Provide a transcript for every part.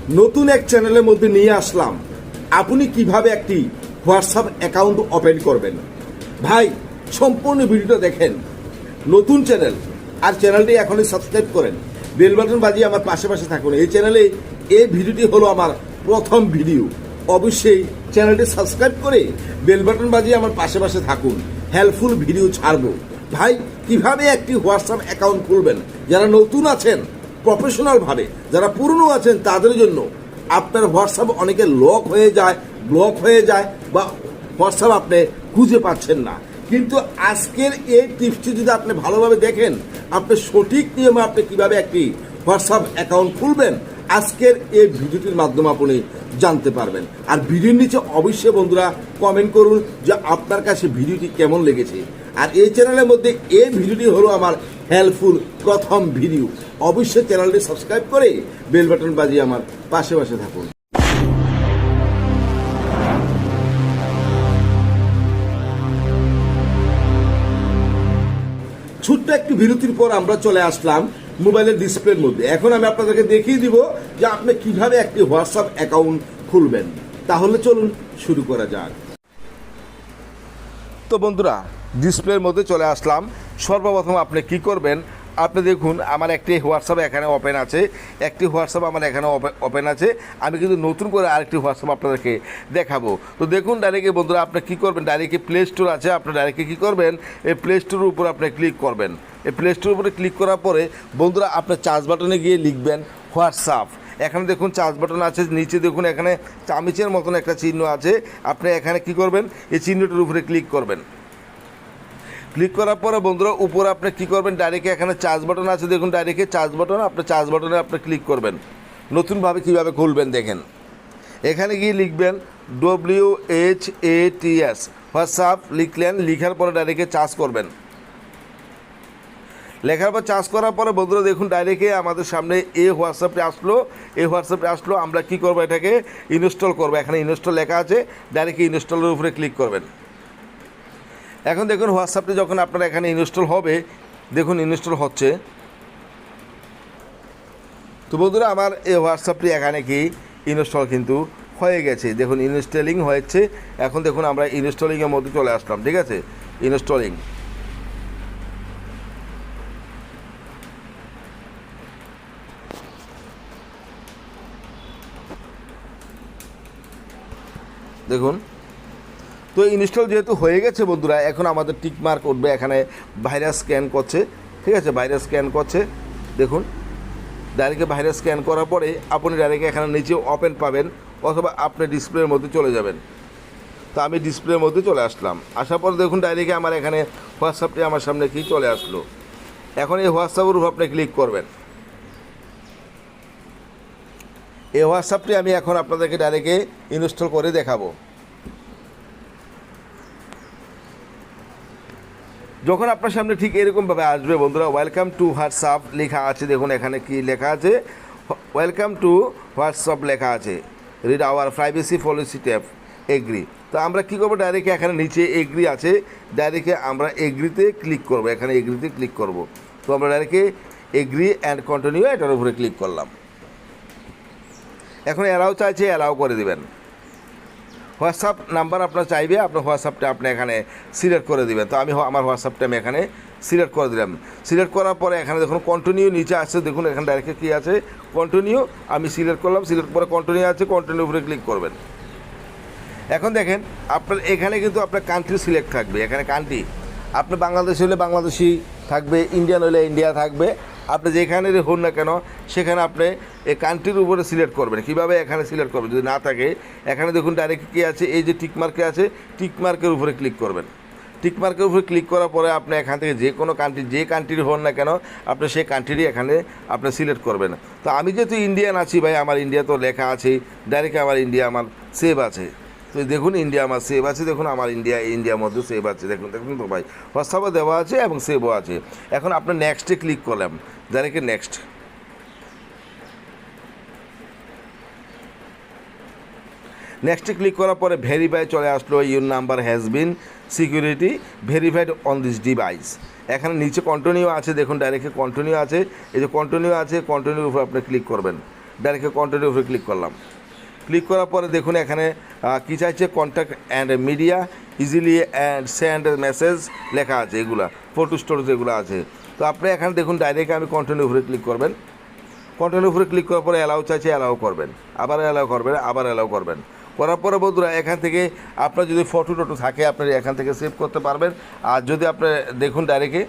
নতুন এক চ্যানেলের মধ্যে নিয়ে আসলাম আপনি কিভাবে একটি হোয়াটসঅ্যাপ অ্যাকাউন্ট ওপেন করবেন। ভাই সম্পূর্ণ ভিডিওটা দেখেন। নতুন চ্যানেল আর চ্যানেলটি এখনই সাবস্ক্রাইব করেন, বেল বাটন বাজিয়ে আমার পাশে থাকুন। এই চ্যানেলে এই ভিডিওটি হলো আমার প্রথম ভিডিও। অবশ্যই চ্যানেলটি সাবস্ক্রাইব করে বেল বাটন বাজিয়ে আমার পাশে থাকুন। হেল্পফুল ভিডিও ছাড়বো। ভাই কিভাবে একটি হোয়াটসঅ্যাপ অ্যাকাউন্ট খুলবেন, যারা নতুন আছেন প্রফেশনাল ভাবে, যারা পুরনো আছেন তাদের জন্য। আপনার হোয়াটসঅ্যাপ অনেকে লক হয়ে যায়, ব্লক হয়ে যায়, বা হোয়াটসঅ্যাপ আপনি খুঁজে পাচ্ছেন না। কিন্তু আজকের এই টিপসটি যদি আপনি ভালোভাবে দেখেন, আপনি সঠিক নিয়মে আপনি কিভাবে একটি হোয়াটসঅ্যাপ অ্যাকাউন্ট খুলবেন আজকের এই ভিডিওটির মাধ্যমে আপনি জানতে পারবেন। আর ভিডিওর নিচে অবশ্যই বন্ধুরা কমেন্ট করুন যে আপনার কাছে ভিডিওটি কেমন লেগেছে। আর এই চ্যানেলের মধ্যে এই ভিডিওটি হলো আমার হেল্পফুল প্রথম ভিডিও। অবশ্যই চ্যানেলটি সাবস্ক্রাইব করে বেল বাটন বাজিয়ে আমার পাশে থাকুন। ছোট্ট একটি বিরতির পর আমরা চলে আসলাম মোবাইলের ডিসপ্লের মধ্যে। এখন আমি আপনাদেরকে দেখিয়ে দিব যে আপনি কিভাবে একটি হোয়াটসঅ্যাপ অ্যাকাউন্ট খুলবেন। তাহলে চলুন শুরু করা যাক। তো বন্ধুরা ডিসপ্লের মধ্যে চলে আসলাম। সর্বপ্রথম আপনি কি করবেন, আপনি দেখুন আমার একটি হোয়াটসঅ্যাপ এখানে ওপেন আছে, একটি হোয়াটসঅ্যাপ আমার এখানে ওপেন আছে। আমি কিন্তু নতুন করে আরেকটি হোয়াটসঅ্যাপ আপনাদেরকে দেখাবো। তো দেখুন ডাইরেক্টলি বন্ধুরা আপনি কী করবেন, ডাইরেক্টলি প্লে স্টোর আছে, আপনি ডাইরেক্টলি কী করবেন, এই প্লে স্টোরের উপর আপনি ক্লিক করবেন। এই প্লে স্টোরের উপরে ক্লিক করার পরে বন্ধুরা আপনার চার্জ বাটনে গিয়ে লিখবেন হোয়াটসঅ্যাপ। এখানে দেখুন চার্জ বাটন আছে, নিচে দেখুন এখানে চামিচের মতন একটা চিহ্ন আছে। আপনি এখানে কি করবেন, এই চিহ্নটার উপরে ক্লিক করবেন। ক্লিক করার পরে বন্ধুরা উপরে আপনি কী করবেন, ডাইরেক্ট এখানে চার্জ বাটন আছে, দেখুন ডাইরেক্ট চার্জ বাটন, আপনার চার্জ বাটনে আপনি ক্লিক করবেন। নতুনভাবে কীভাবে খুলবেন দেখেন, এখানে গিয়ে লিখবেন WHATS হোয়াটসঅ্যাপ লিখলেন, লিখার পরে ডাইরেক্ট চার্জ করবেন। লেখার পর চার্জ করার পরে বন্ধুরা দেখুন ডাইরেক্টে আমাদের সামনে এই হোয়াটসঅ্যাপটি আসলো। এই হোয়াটসঅ্যাপটি আসলো, আমরা কি করব, এটাকে ইনস্টল করব। এখানে ইনস্টল লেখা আছে, ডাইরেক্ট ইনস্টলের উপরে ক্লিক করবেন। এখন দেখুন হোয়াটসঅ্যাপটি যখন আপনার এখানে ইনস্টল হবে, দেখুন ইনস্টল হচ্ছে। তো বন্ধুরা আমার এই হোয়াটসঅ্যাপটি এখানে কি ইনস্টল কিন্তু হয়ে গেছে, দেখুন ইনস্টলিং হয়েছে। এখন দেখুন আমরা ইনস্টলিংয়ের মধ্যে চলে আসলাম, ঠিক আছে। ইনস্টলিং, দেখুন তো ইনস্টল যেহেতু হয়ে গেছে বন্ধুরা, এখন আমাদের টিক মার্ক উঠবে, এখানে ভাইরাস স্ক্যান করছে, ঠিক আছে, ভাইরাস স্ক্যান করছে। দেখুন ডাইরেক্ট ভাইরাস স্ক্যান করার পরে আপনি ডাইরেক্ট এখানে নিচে ওপেন পাবেন, অথবা আপনি ডিসপ্লের মধ্যে চলে যাবেন। তো আমি ডিসপ্লের মধ্যে চলে আসলাম। আসার পর দেখুন ডাইরেক্ট আমার এখানে হোয়াটসঅ্যাপটি আমার সামনে কি চলে আসলো। এখন এই হোয়াটসঅ্যাপের উপর আপনি ক্লিক করবেন। এই হোয়াটসঅ্যাপটি আমি এখন আপনাদেরকে ডাইরেক্ট ইনস্টল করে দেখাবো। যখন আপনার সামনে ঠিক এরকমভাবে আসবে বন্ধুরা, ওয়েলকাম টু হোয়াটসঅ্যাপ লেখা আছে, দেখুন এখানে কি লেখা আছে, ওয়েলকাম টু হোয়াটসঅ্যাপ লেখা আছে, read our privacy policy tab agree. তো আমরা কী করবো, ডাইরেক্ট এখানে নিচে এগ্রি আছে, ডাইরেক্ট আমরা এগ্রিতে ক্লিক করব। এখানে এগ্রিতে ক্লিক করব। তো আমরা ডাইরেক্ট এগ্রি অ্যান্ড কন্টিনিউ এটার উপরে ক্লিক করলাম। এখন অ্যালাউ চাইছে, অ্যালাউ করে দেবেন। হোয়াটসঅ্যাপ নাম্বার আপনার চাইবে, আপনার হোয়াটসঅ্যাপটা আপনি এখানে সিলেক্ট করে দেবেন। তো আমি আমার হোয়াটসঅ্যাপটা আমি এখানে সিলেক্ট করে দিলাম। সিলেক্ট করার পরে এখানে দেখুন কন্টিনিউ নিচে আসছে, দেখুন এখানে ডাইরেক্ট কী আছে, কন্টিনিউ। আমি সিলেক্ট করলাম, সিলেক্ট করে কন্টিনিউ আছে, কন্টিনিউ উপরে ক্লিক করবেন। এখন দেখেন আপনার এখানে কিন্তু আপনার কান্ট্রি সিলেক্ট থাকবে। এখানে কান্ট্রি আপনি বাংলাদেশ হলে বাংলাদেশি থাকবে, ইন্ডিয়ান হলে ইন্ডিয়া থাকবে। আপনি যেখানে হন না কেন সেখানে আপনি এই কান্ট্রির উপরে সিলেক্ট করবেন। কীভাবে এখানে সিলেক্ট করবেন, যদি না থাকে এখানে দেখুন ডাইরেক্ট কী আছে, এই যে টিকমার্কে আছে, টিকমার্কের উপরে ক্লিক করবেন। টিকমার্কের উপরে ক্লিক করার পরে আপনি এখান থেকে যে কোনো কান্ট্রি, যে কান্ট্রির হন না কেন আপনি সেই কান্ট্রিরই এখানে আপনি সিলেক্ট করবেন। তো আমি যেহেতু ইন্ডিয়ান আছি ভাই, আমার ইন্ডিয়া তো লেখা আছে, ডাইরেক্ট আমার ইন্ডিয়া আমার সেভ আছে। তো দেখুন ইন্ডিয়া আমার সেভ আছে, দেখুন আমার ইন্ডিয়ার মধ্যে সেভ আছে, দেখুন দেখুন তো ভাই হোয়াটসঅ্যাপে দেওয়া আছে এবং সেভও আছে। এখন আপনার নেক্সটে ক্লিক করলাম, ডাইরেক্ট নেক্সট। নেক্সটে ক্লিক করার পরে ভেরিফাই চলে আসলো, your number has been security verified on this device. এখানে নিচে কন্টিনিউ আছে, দেখুন ডাইরেক্ট কন্টিনিউ আছে, এই যে কন্টিনিউ আছে, কন্টিনিউর উপর আপনি ক্লিক করবেন। ডাইরেক্ট কন্টেন্টের উপরে ক্লিক করলাম। ক্লিক করার পরে দেখুন এখানে কী চাইছে, contact and media easily and send message লেখা আছে, এগুলা ফটো স্টোরেজ এগুলো আছে। তো আপনি এখানে দেখুন ডাইরেক্ট আমি কন্টেন্টের উপরে ক্লিক করবেন। কন্টেন্টের উপরে ক্লিক করার পরে অ্যালাউ চাইছে, অ্যালাউ করবেন, আবার অ্যালাউ করবেন, আবার অ্যালাউ করবেন। করার পরে বন্ধুরা এখান থেকে আপনার যদি ফটো টটো থাকে আপনি এখান থেকে সেভ করতে পারবেন। আর যদি আপনি দেখুন ডাইরেক্টে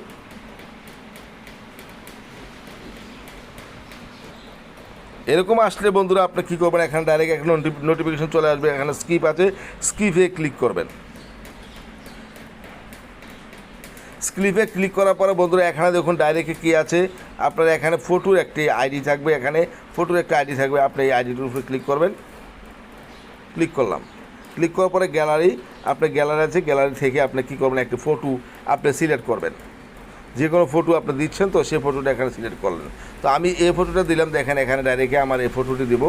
এরকম আসলে বন্ধুরা আপনি কী করবেন, এখানে ডাইরেক্ট এখানে নোটিফিকেশন চলে আসবে, এখানে স্কিপ আছে, স্কিপে ক্লিক করবেন। স্কিপে ক্লিক করার পরে বন্ধুরা এখানে দেখুন ডাইরেক্টে কী আছে, আপনার এখানে ফটোর একটি আইডি থাকবে, এখানে ফটোর একটা আইডি থাকবে, আপনি এই আইডিটির উপরে ক্লিক করবেন। ক্লিক করলাম। ক্লিক করার পরে গ্যালারি, আপনার গ্যালারি আছে, গ্যালারি থেকে আপনি কী করবেন, একটি ফটো আপনি সিলেক্ট করবেন। যে কোনো ফটো আপনি দিচ্ছেন তো সেই ফটোটা এখানে সিলেক্ট করলেন। তো আমি এই ফটোটা দিলাম, দেখেন এখানে ডাইরেক্টে আমার এই ফটোটি দিব।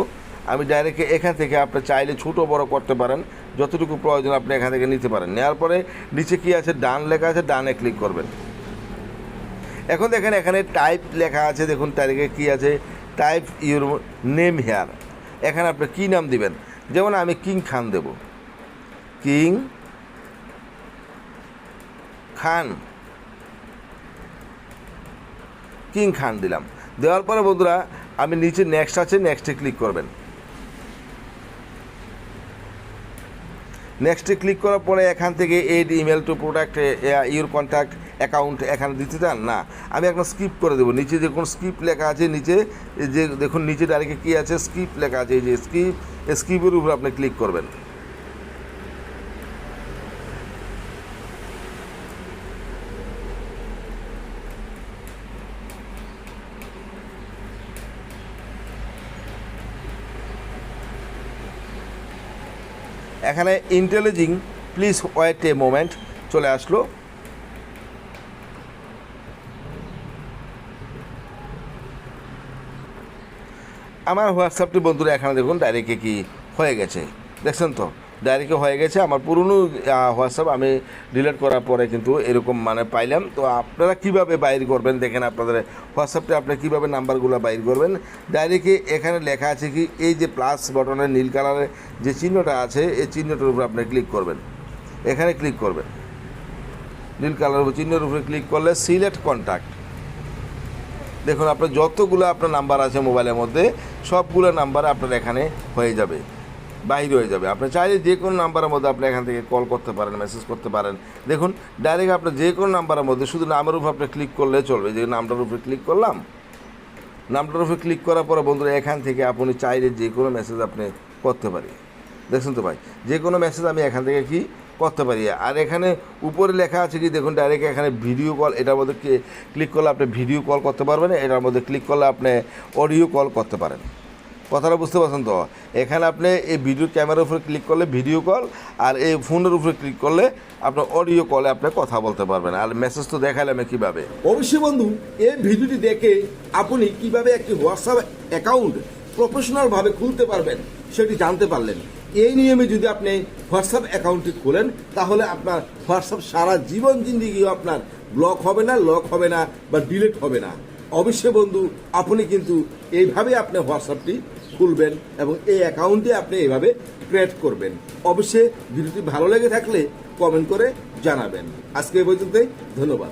আমি ডাইরেক্টে এখান থেকে আপনি চাইলে ছোটো বড় করতে পারেন, যতটুকু প্রয়োজন আপনি এখান থেকে নিতে পারেন। নেওয়ার পরে নিচে কী আছে, ডান লেখা আছে, ডানে ক্লিক করবেন। এখন দেখেন এখানে টাইপ লেখা আছে, দেখুন ডাইরেক্টে কী আছে, টাইপ ইউর নেম হেয়ার। এখানে আপনি কী নাম দিবেন, যেমন আমি কিং খান দেব, কিং খান, কিং খান দিলাম। দেওয়ার পরে বন্ধুরা আমি নিচে নেক্সট আছে, নেক্সটে ক্লিক করবেন। নেক্সটে ক্লিক করার পরে এখান থেকে add email to product your contact account এখানে দিতে চান না, আমি এখন স্কিপ করে দেবো। নিচে দেখুন স্কিপ লেখা আছে, নিচে যে দেখুন নিচে ডাইরেক্টে কী আছে, স্কিপ লেখা আছে, এই যে স্কিপের উপর আপনি ক্লিক করবেন। এখানে ইন্টেলিজিং প্লিজ ওয়েট এ মোমেন্ট চলে আসলো। আমার হোয়াটসঅ্যাপটি বন্ধুরা এখানে দেখুন ডাইরেক্টে কি হয়ে গেছে, দেখছেন তো ডাইরেক্টে হয়ে গেছে। আমার পুরনো হোয়াটসঅ্যাপ আমি ডিলিট করার পরে কিন্তু এরকম মানে পাইলাম। তো আপনারা কীভাবে বাইর করবেন, দেখেন আপনাদের হোয়াটসঅ্যাপটা আপনি কীভাবে নাম্বারগুলো বাইর করবেন। ডাইরেক্টে এখানে লেখা আছে কি, এই যে প্লাস বটনের নীল কালারের যে চিহ্নটা আছে, এই চিহ্নটার উপরে আপনি ক্লিক করবেন, এখানে ক্লিক করবেন। নীল কালারের চিহ্নের উপরে ক্লিক করলে সিলেক্ট কন্ট্যাক্ট, দেখুন আপনার যতগুলো আপনার নাম্বার আছে মোবাইলের মধ্যে সবগুলো নাম্বার আপনার এখানে হয়ে যাবে, বাইরে হয়ে যাবে। আপনি চাইলে যে কোনো নাম্বারের মধ্যে আপনি এখান থেকে কল করতে পারেন, মেসেজ করতে পারেন। দেখুন ডাইরেক্ট আপনার যে কোনো নাম্বারের মধ্যে শুধু নামের উপর আপনি ক্লিক করলে চলবে। যে নামটার উপরে ক্লিক করলাম, নামটার উপরে ক্লিক করার পরে বন্ধুরা এখান থেকে আপনি চাইলে যে কোনো মেসেজ আপনি করতে পারি। দেখছেন তো ভাই, যে কোনো মেসেজ আমি এখান থেকে কি করতে পারি। আর এখানে উপরে লেখা আছে কি, দেখুন ডাইরেক্ট এখানে ভিডিও কল, এটার মধ্যে ক্লিক করলে আপনি ভিডিও কল করতে পারবেন, এটার মধ্যে ক্লিক করলে আপনি অডিও কল করতে পারেন। কথাটা বুঝতে পারছেন তো? এখানে আপনি এই ভিডিও ক্যামেরার উপরে ক্লিক করলে ভিডিও কল, আর এই ফোনের উপরে ক্লিক করলে আপনার অডিও কলে আপনি কথা বলতে পারবেন। আর মেসেজ তো দেখালাম কীভাবে। অবশ্যই বন্ধু এই ভিডিওটি দেখে আপনি কিভাবে একটি হোয়াটসঅ্যাপ অ্যাকাউন্ট প্রফেশনালভাবে খুলতে পারবেন সেটি জানতে পারলেন। এই নিয়মে যদি আপনি হোয়াটসঅ্যাপ অ্যাকাউন্টটি খোলেন তাহলে আপনার হোয়াটসঅ্যাপ সারা জীবন জিন্দিগিও আপনার ব্লক হবে না, লক হবে না বা ডিলিট হবে না। অবশ্যই বন্ধু আপনি কিন্তু এইভাবে আপনি হোয়াটসঅ্যাপটি খুলবেন এবং এই অ্যাকাউন্টটি আপনি এইভাবে ক্রিয়েট করবেন। অবশ্যই ভিডিওটি ভালো লেগে থাকলে কমেন্ট করে জানাবেন। আজকে এই পর্যন্তই, ধন্যবাদ।